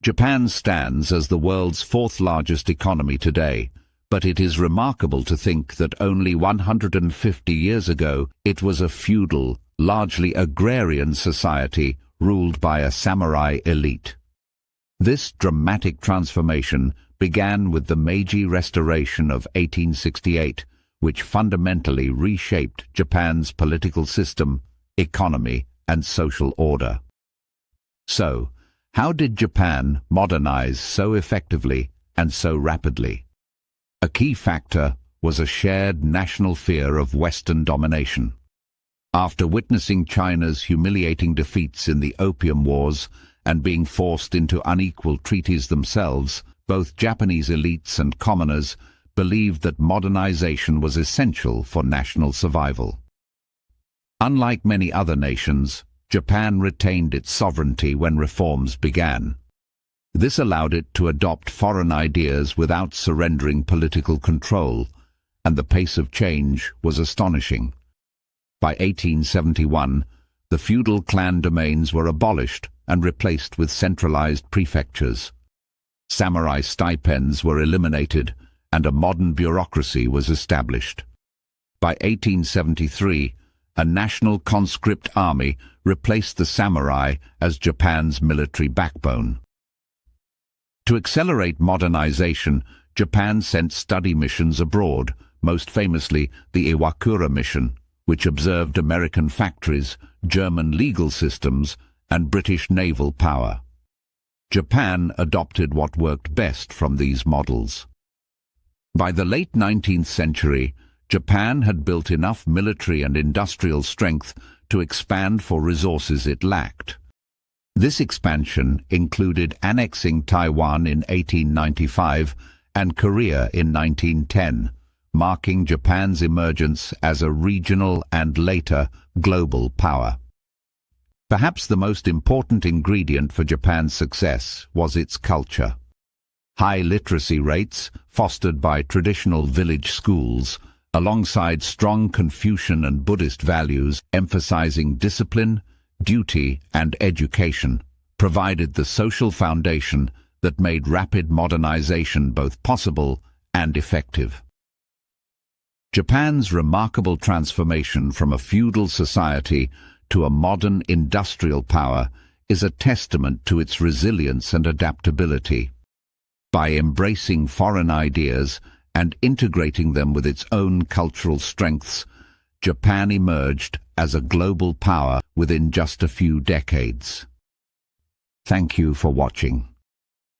Japan stands as the world's fourth largest economy today, but it is remarkable to think that only 150 years ago it was a feudal, largely agrarian society ruled by a samurai elite. This dramatic transformation began with the Meiji Restoration of 1868, which fundamentally reshaped Japan's political system, economy, and social order. So, how did Japan modernize so effectively and so rapidly? A key factor was a shared national fear of Western domination. After witnessing China's humiliating defeats in the Opium Wars and being forced into unequal treaties themselves, both Japanese elites and commoners believed that modernization was essential for national survival. Unlike many other nations, Japan retained its sovereignty when reforms began. This allowed it to adopt foreign ideas without surrendering political control, and the pace of change was astonishing. By 1871, the feudal clan domains were abolished and replaced with centralized prefectures. Samurai stipends were eliminated, and a modern bureaucracy was established. By 1873, a national conscript army replaced the samurai as Japan's military backbone. To accelerate modernization, Japan sent study missions abroad, most famously the Iwakura mission, which observed American factories, German legal systems, and British naval power. Japan adopted what worked best from these models. By the late 19th century, Japan had built enough military and industrial strength to expand for resources it lacked. This expansion included annexing Taiwan in 1895 and Korea in 1910, marking Japan's emergence as a regional and later global power. Perhaps the most important ingredient for Japan's success was its culture. High literacy rates, fostered by traditional village schools, alongside strong Confucian and Buddhist values emphasizing discipline, duty, and education, provided the social foundation that made rapid modernization both possible and effective. Japan's remarkable transformation from a feudal society to a modern industrial power is a testament to its resilience and adaptability. By embracing foreign ideas and integrating them with its own cultural strengths, Japan emerged as a global power within just a few decades. Thank you for watching.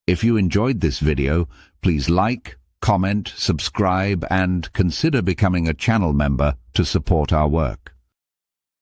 If you enjoyed this video, please like, comment, subscribe, and consider becoming a channel member to support our work.